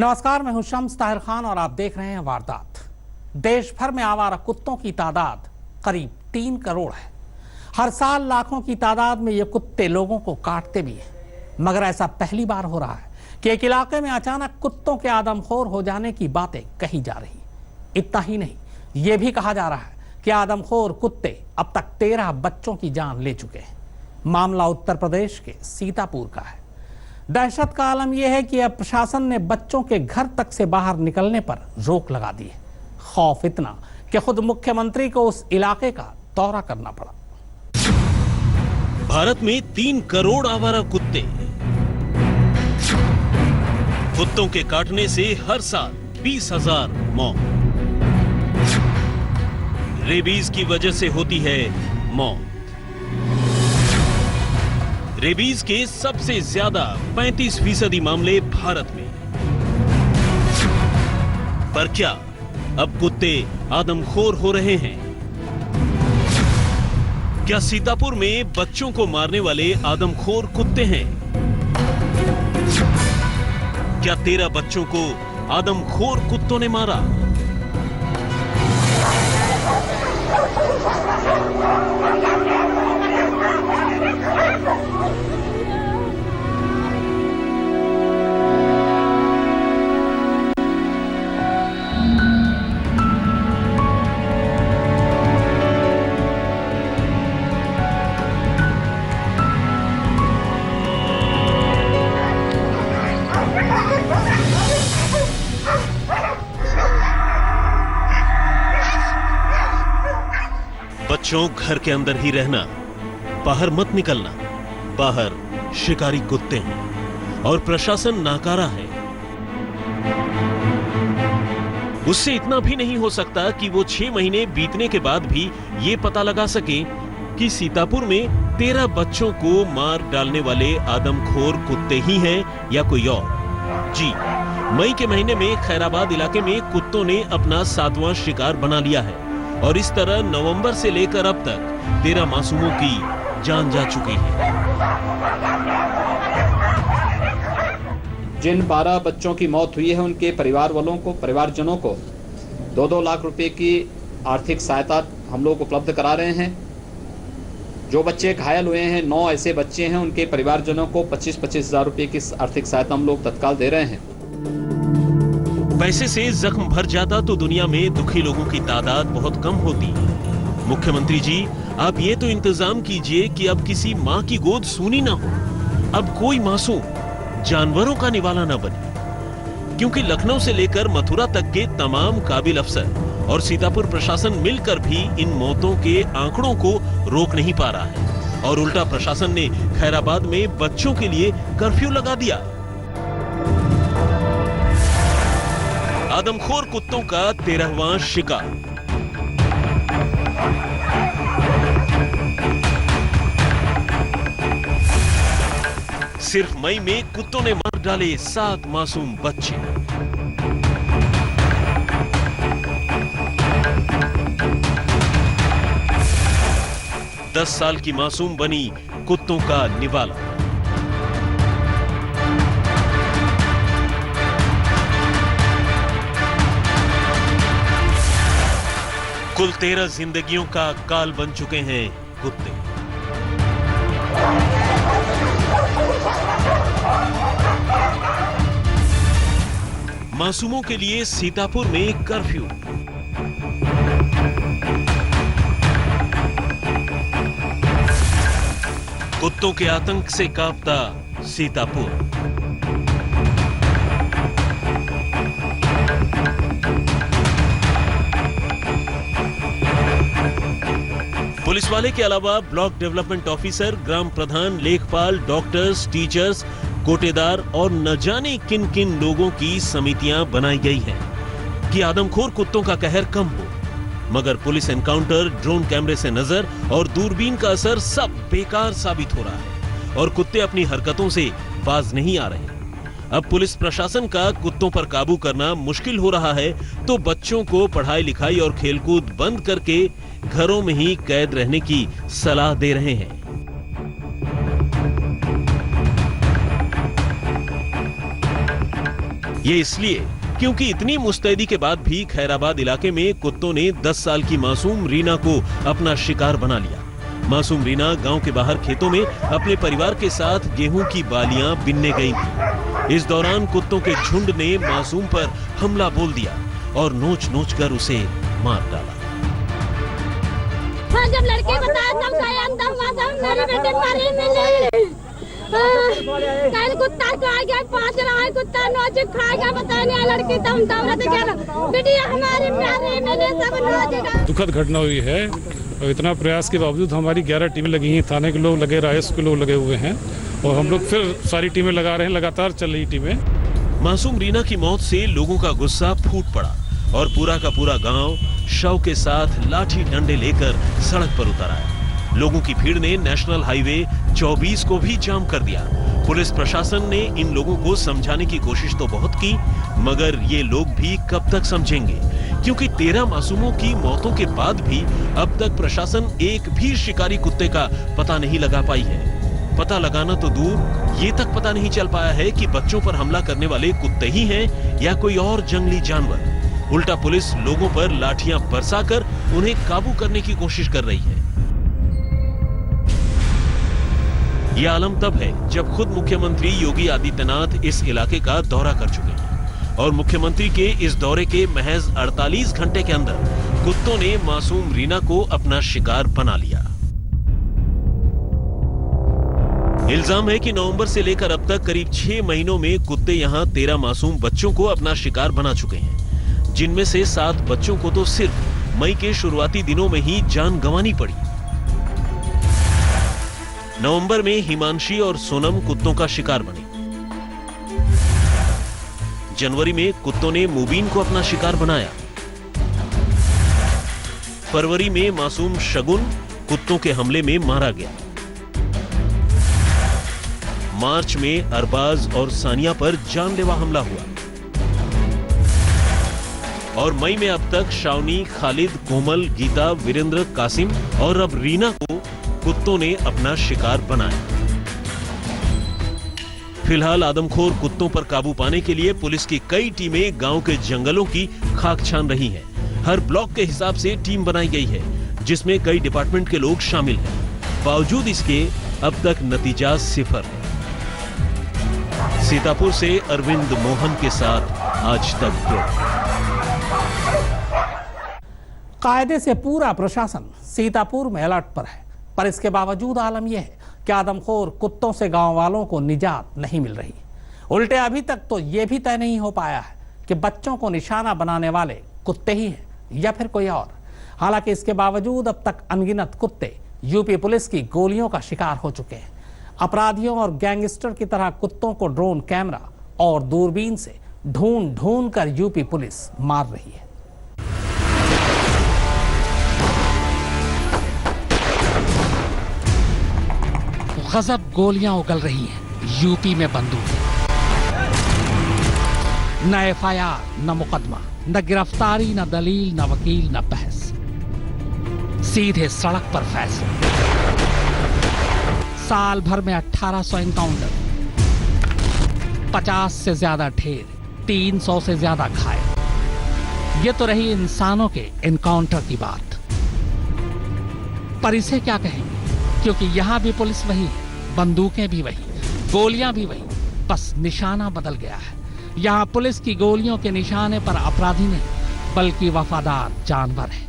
नमस्कार, मैं हूं शम्स ताहिर खान और आप देख रहे हैं वारदात। देश भर में आवारा कुत्तों की तादाद करीब 3 करोड़ है। हर साल लाखों की तादाद में ये कुत्ते लोगों को काटते भी हैं, मगर ऐसा पहली बार हो रहा है कि एक इलाके में अचानक कुत्तों के आदमखोर हो जाने की बातें कही जा रही। इतना ही नहीं, ये भी कहा जा रहा है कि आदमखोर कुत्ते अब तक 13 बच्चों की जान ले चुके हैं। मामला उत्तर प्रदेश के सीतापुर का है। दहशत का आलम यह है कि अब प्रशासन ने बच्चों के घर तक से बाहर निकलने पर रोक लगा दी है। खौफ इतना कि खुद मुख्यमंत्री को उस इलाके का दौरा करना पड़ा। भारत में 3 करोड़ आवारा कुत्ते। कुत्तों के काटने से हर साल 20,000 मौत। रेबीज की वजह से होती है मौत। रेबीज के सबसे ज्यादा 35% मामले भारत में। पर क्या अब कुत्ते आदमखोर हो रहे हैं? क्या सीतापुर में बच्चों को मारने वाले आदमखोर कुत्ते हैं? क्या 13 बच्चों को आदमखोर कुत्तों ने मारा? बच्चों, घर के अंदर ही रहना, बाहर मत निकलना। बाहर शिकारी कुत्ते हैं और प्रशासन नाकारा है। उससे इतना भी नहीं हो सकता कि वो 6 महीने बीतने के बाद भी ये पता लगा सके कि सीतापुर में 13 बच्चों को मार डालने वाले आदमखोर कुत्ते ही हैं या कोई और। जी, मई के महीने में खैराबाद इलाके में कुत्तों ने अपना 7वां शिकार बना लिया है और इस तरह नवंबर से लेकर अब तक 13 मासूमों की जान जा चुकी है। जिन 12 बच्चों की मौत हुई है उनके परिवारजनों को 2-2 लाख रुपए की आर्थिक सहायता हम लोग उपलब्ध करा रहे हैं। जो बच्चे घायल हुए हैं, 9 ऐसे बच्चे हैं, उनके परिवारजनों को 25-25 हजार रुपए की आर्थिक सहायता हम लोग तत्काल दे रहे हैं। पैसे से जख्म भर जाता तो दुनिया में दुखी लोगों की तादाद बहुत कम होती। मुख्यमंत्री जी, आप ये तो इंतजाम कीजिए कि अब किसी माँ की गोद सूनी ना हो, अब कोई मासूम जानवरों का निवाला ना बने। क्योंकि लखनऊ से लेकर मथुरा तक के तमाम काबिल अफसर और सीतापुर प्रशासन मिलकर भी इन मौतों के आंकड़ों को रोक नहीं पा रहा है और उल्टा प्रशासन ने खैराबाद में बच्चों के लिए कर्फ्यू लगा दिया। आदमखोर कुत्तों का 13वां शिकार। सिर्फ मई में कुत्तों ने मार डाले 7 मासूम बच्चे। दस साल की मासूम बनी कुत्तों का निवाला। कुल 13 जिंदगियों का काल बन चुके हैं कुत्ते। मासूमों के लिए सीतापुर में कर्फ्यू। कुत्तों के आतंक से कांपता सीतापुर। पुलिस वाले के अलावा ब्लॉक डेवलपमेंट ऑफिसर, ग्राम प्रधान, लेखपाल, डॉक्टर्स, टीचर्स, कोटेदार और न जाने किन किन लोगों की समितियां बनाई गई हैं कि आदमखोर कुत्तों का कहर कम हो। मगर पुलिस एनकाउंटर, ड्रोन कैमरे से नजर और दूरबीन का असर सब बेकार साबित हो रहा है और कुत्ते अपनी हरकतों से बाज नहीं आ रहे। अब पुलिस प्रशासन का कुत्तों पर काबू करना मुश्किल हो रहा है तो बच्चों को पढ़ाई लिखाई और खेलकूद बंद करके घरों में ही कैद रहने की सलाह दे रहे हैं। ये इसलिए क्योंकि इतनी मुस्तैदी के बाद भी खैराबाद इलाके में कुत्तों ने 10 साल की मासूम रीना को अपना शिकार बना लिया। मासूम रीना गांव के बाहर खेतों में अपने परिवार के साथ गेहूं की बालियां बिनने गई थी। इस दौरान कुत्तों के झुंड ने मासूम पर हमला बोल दिया और नोच नोच कर उसे मार डाला। हाँ, जब लड़के बताया तब गए अंदर, मेरी बेटी मरी मिली। कल कुत्ता खा गया, 5 रात कुत्ता नोच खा गया, पता नहीं लड़की दम बेटी हमारी प्यारी मिली, सब नोच। दुखद घटना हुई है और इतना प्रयास के बावजूद हमारी 11 टीमें लगी हैं, थाने के लोग लगे, राइस के लोग लगे हुए हैं और हम लोग फिर सारी टीमें लगा रहे हैं, लगातार चल रही टीमें। मासूम रीना की मौत से लोगों का गुस्सा फूट पड़ा और पूरा का पूरा गांव शव के साथ लाठी डंडे लेकर सड़क पर उतर आया। लोगों की भीड़ ने नेशनल हाईवे 24 को भी जाम कर दिया। पुलिस प्रशासन ने इन लोगों को समझाने की कोशिश तो बहुत की, मगर ये लोग भी कब तक समझेंगे, क्योंकि 13 मासूमों की मौतों के बाद भी अब तक प्रशासन एक भी शिकारी कुत्ते का पता नहीं लगा पाई है। पता लगाना तो दूर, ये तक पता नहीं चल पाया है कि बच्चों पर हमला करने वाले कुत्ते ही हैं या कोई और जंगली जानवर। उल्टा पुलिस लोगों पर लाठियां बरसाकर उन्हें काबू करने की कोशिश कर रही है। यह आलम तब है जब खुद मुख्यमंत्री योगी आदित्यनाथ इस इलाके का दौरा कर चुके हैं और मुख्यमंत्री के इस दौरे के महज 48 घंटे के अंदर कुत्तों ने मासूम रीना को अपना शिकार बना लिया। इल्जाम है कि नवंबर से लेकर अब तक करीब 6 महीनों में कुत्ते यहां 13 मासूम बच्चों को अपना शिकार बना चुके हैं, जिनमें से 7 बच्चों को तो सिर्फ मई के शुरुआती दिनों में ही जान गंवानी पड़ी। नवंबर में हिमांशी और सोनम कुत्तों का शिकार बने। जनवरी में कुत्तों ने मुबीन को अपना शिकार बनाया। फरवरी में मासूम शगुन कुत्तों के हमले में मारा गया। मार्च में अरबाज और सानिया पर जानलेवा हमला हुआ और मई में अब तक शावनी, खालिद, कोमल, गीता, वीरेंद्र, कासिम और अब रीना को कुत्तों ने अपना शिकार बनाया। फिलहाल आदमखोर कुत्तों पर काबू पाने के लिए पुलिस की कई टीमें गांव के जंगलों की खाक छान रही हैं। हर ब्लॉक के हिसाब से टीम बनाई गई है, जिसमें कई डिपार्टमेंट के लोग शामिल हैं। बावजूद इसके अब तक नतीजा 0 है। सीतापुर से अरविंद मोहन के साथ आज तक ब्यूरो। कायदे से पूरा प्रशासन सीतापुर में अलर्ट पर है, पर इसके बावजूद आलम यह है कि आदमखोर कुत्तों से गांव वालों को निजात नहीं मिल रही। उल्टे अभी तक तो यह भी तय नहीं हो पाया है कि बच्चों को निशाना बनाने वाले कुत्ते ही हैं या फिर कोई और। हालांकि इसके बावजूद अब तक अनगिनत कुत्ते यूपी पुलिस की गोलियों का शिकार हो चुके हैं। अपराधियों और गैंगस्टर की तरह कुत्तों को ड्रोन कैमरा और दूरबीन से ढूंढ ढूंढ कर यूपी पुलिस मार रही है। गजब गोलियां उगल रही हैं यूपी में बंदूकें। न एफआईआर, न मुकदमा, न गिरफ्तारी, न दलील, न वकील, न बहस, सीधे सड़क पर फैसला। साल भर में 1800 एनकाउंटर, 50 से ज्यादा ढेर, 300 से ज्यादा घायल। ये तो रही इंसानों के एनकाउंटर की बात, पर इसे क्या कहेंगे, क्योंकि यहां भी पुलिस वही है, बंदूकें भी वही, गोलियां भी वही, बस निशाना बदल गया है। यहां पुलिस की गोलियों के निशाने पर अपराधी नहीं बल्कि वफादार जानवर है।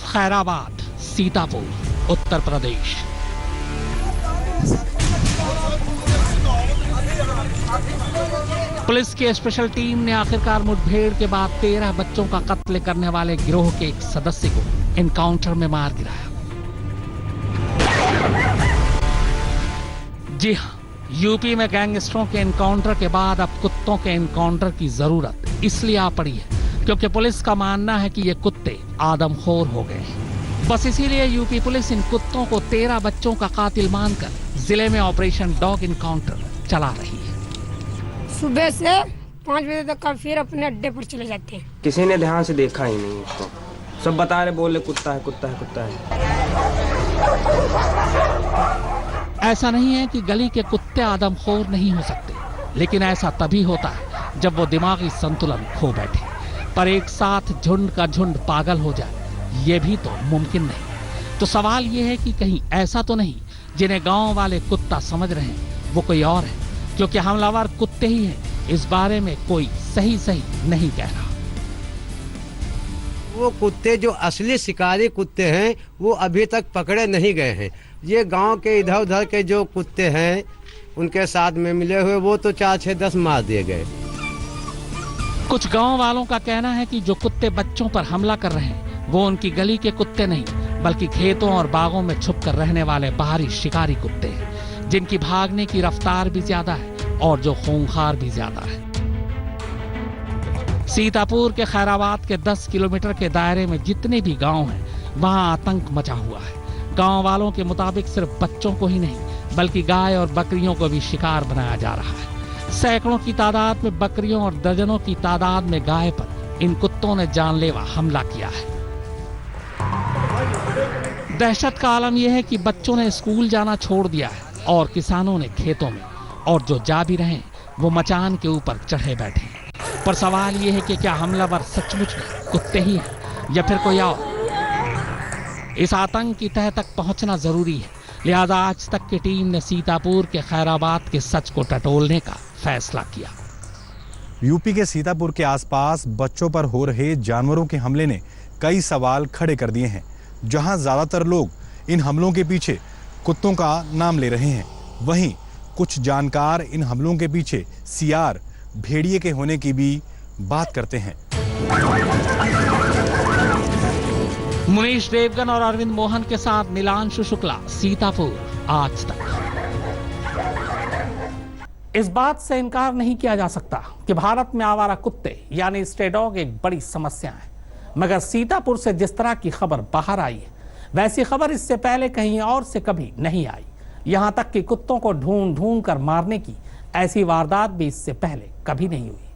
खैराबाद, सीतापुर, उत्तर प्रदेश। पुलिस की स्पेशल टीम ने आखिरकार मुठभेड़ के बाद 13 बच्चों का कत्ल करने वाले गिरोह के एक सदस्य को एनकाउंटर में मार गिराया। जी हां, यूपी में गैंगस्टरों के एनकाउंटर के बाद अब कुत्तों के एनकाउंटर की जरूरत इसलिए आ पड़ी है क्योंकि पुलिस का मानना है कि ये कुत्ते आदमखोर हो गए हैं। बस इसीलिए यूपी पुलिस इन कुत्तों को 13 बच्चों का कातिल मानकर जिले में ऑपरेशन डॉग एनकाउंटर चला रही है। सुबह से 5 बजे तक का फिर अपने अड्डे पर चले जाते हैं। किसी ने ध्यान से देखा ही नहीं इसको, सब बता रहे, बोले कुत्ता है कुत्ता है कुत्ता है। ऐसा नहीं है कि गली के कुत्ते आदमखोर नहीं हो सकते, लेकिन ऐसा तभी होता है जब वो दिमागी संतुलन खो बैठे। पर एक साथ झुंड का झुंड पागल हो जाए, ये भी तो मुमकिन नहीं। तो सवाल ये है कि कहीं ऐसा तो नहीं जिन्हें गांव वाले कुत्ता समझ रहे हैं वो कोई और है, क्योंकि हमलावर कुत्ते ही हैं, इस बारे में कोई सही नहीं कह रहा। वो कुत्ते जो असली शिकारी कुत्ते हैं वो अभी तक पकड़े नहीं गए हैं। ये गांव के इधर उधर के जो कुत्ते हैं उनके साथ में मिले हुए वो तो 4, 6, 10 मार दिए गए। कुछ गांव वालों का कहना है कि जो कुत्ते बच्चों पर हमला कर रहे हैं वो उनकी गली के कुत्ते नहीं, बल्कि खेतों और बागों में छुपकर रहने वाले बाहरी शिकारी कुत्ते हैं, जिनकी भागने की रफ्तार भी ज्यादा है और जो खूंखार भी ज्यादा है। सीतापुर के खैराबाद के 10 किलोमीटर के दायरे में जितने भी गांव हैं, वहां आतंक मचा हुआ है। गांव वालों के मुताबिक सिर्फ बच्चों को ही नहीं बल्कि गाय और बकरियों को भी शिकार बनाया जा रहा है। सैकड़ों की तादाद में बकरियों और दर्जनों की तादाद में गाय पर इन कुत्तों ने जानलेवा हमला किया है। दहशत का आलम यह है कि बच्चों ने स्कूल जाना छोड़ दिया है और किसानों ने खेतों में, और जो जा भी रहे वो मचान के ऊपर चढ़े बैठे हैं। पर सवाल यह है कि क्या हमलावर सचमुच में कुत्ते ही हैं या फिर कोई और? इस आतंक की तह तक पहुंचना जरूरी है, लिहाजा आज तक की टीम ने सीतापुर के खैराबाद के सच को टटोलने का फैसला किया। यूपी के सीतापुर के आसपास बच्चों पर हो रहे जानवरों के हमले ने कई सवाल खड़े कर दिए हैं। जहां ज्यादातर लोग इन हमलों के पीछे कुत्तों का नाम ले रहे हैं, वहीं कुछ जानकार इन हमलों के पीछे सियार, भेड़िए के होने की भी बात करते हैं। मुनीश देवगन और अरविंद मोहन के साथ नीलांशु शुक्ला, सीतापुर, आज तक। इस बात से इनकार नहीं किया जा सकता कि भारत में आवारा कुत्ते यानी स्ट्रे डॉग एक बड़ी समस्या है, मगर सीतापुर से जिस तरह की खबर बाहर आई है वैसी खबर इससे पहले कहीं और से कभी नहीं आई। यहां तक कि कुत्तों को ढूंढ कर मारने की ऐसी वारदात भी इससे पहले कभी नहीं हुई।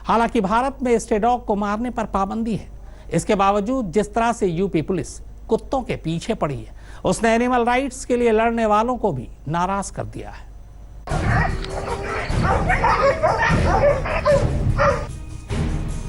हालांकि भारत में स्ट्रे डॉग को मारने पर पाबंदी है, इसके बावजूद जिस तरह से यूपी पुलिस कुत्तों के पीछे पड़ी है, उसने एनिमल राइट्स के लिए लड़ने वालों को भी नाराज कर दिया है।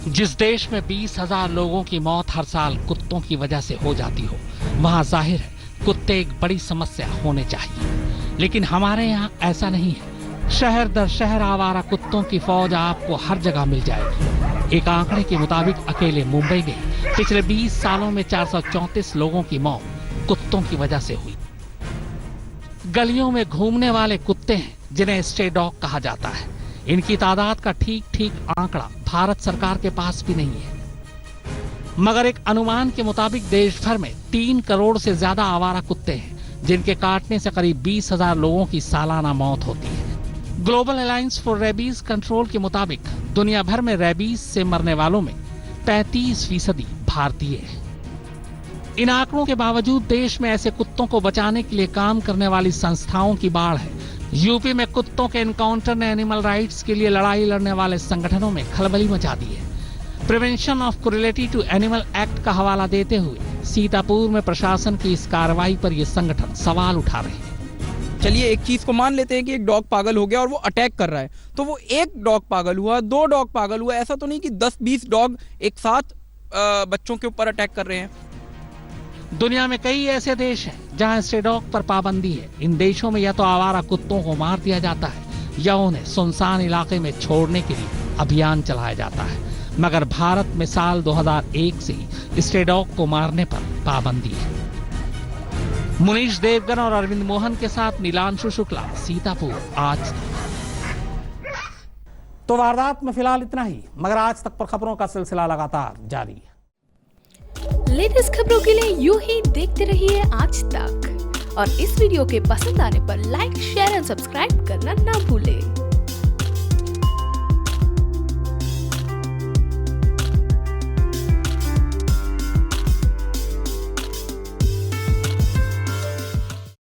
जिस देश में 20,000 लोगों की मौत हर साल कुत्तों की वजह से हो जाती हो, वहां जाहिर है कुत्ते एक बड़ी समस्या होने चाहिए। लेकिन हमारे यहाँ ऐसा नहीं है। शहर दर शहर आवारा कुत्तों की फौज आपको हर जगह मिल जाएगी। एक आंकड़े के मुताबिक अकेले मुंबई में पिछले 20 सालों में 434 लोगों की मौत कुत्तों की वजह से हुई। गलियों में घूमने वाले कुत्ते हैं जिन्हें स्ट्रे डॉग कहा जाता है। इनकी तादाद का ठीक आंकड़ा भारत सरकार के पास भी नहीं है, मगर एक अनुमान के मुताबिक देश भर में 3 करोड़ से ज्यादा आवारा कुत्ते हैं, जिनके काटने से करीब 20,000 लोगों की सालाना मौत होती है। Global alliance for rabies control के मुताबिक दुनिया भर में रेबीज से मरने वालों में 35% भारतीय हैं। इन आंकड़ों के बावजूद देश में ऐसे कुत्तों को बचाने के लिए काम करने वाली संस्थाओं की बाढ़ है। यूपी में कुत्तों के एनकाउंटर ने एनिमल राइट्स के लिए लड़ाई लड़ने वाले संगठनों में खलबली मचा दी है। Prevention of cruelty to animal act का हवाला देते हुए सीतापुर में प्रशासन की इस कार्रवाई पर ये संगठन सवाल उठा रहे हैं। चलिए एक चीज को मान लेते हैं कि एक डॉग पागल हो गया और वो अटैक कर रहा है, तो वो एक डॉग पागल हुआ, 2 डॉग पागल हुआ, ऐसा तो नहीं कि 10-20 डॉग एक साथ बच्चों के ऊपर अटैक कर रहे हैं। दुनिया में कई ऐसे देश हैं जहां स्ट्रे डॉग पर पाबंदी है। इन देशों में या तो आवारा कुत्तों को मार दिया जाता है या उन्हें सुनसान इलाके में छोड़ने के लिए अभियान चलाया जाता है, मगर भारत में साल 2001 से ही स्ट्रे डॉग को मारने पर पाबंदी है। मुनीश देवगन और अरविंद मोहन के साथ नीलांशु शुक्ला, सीतापुर, आज तक। तो वारदात में फिलहाल इतना ही, मगर आज तक पर खबरों का सिलसिला लगातार जारी है। लेटेस्ट खबरों के लिए यूं ही देखते रहिए आज तक, और इस वीडियो के पसंद आने पर लाइक, शेयर एंड सब्सक्राइब करना ना भूलें।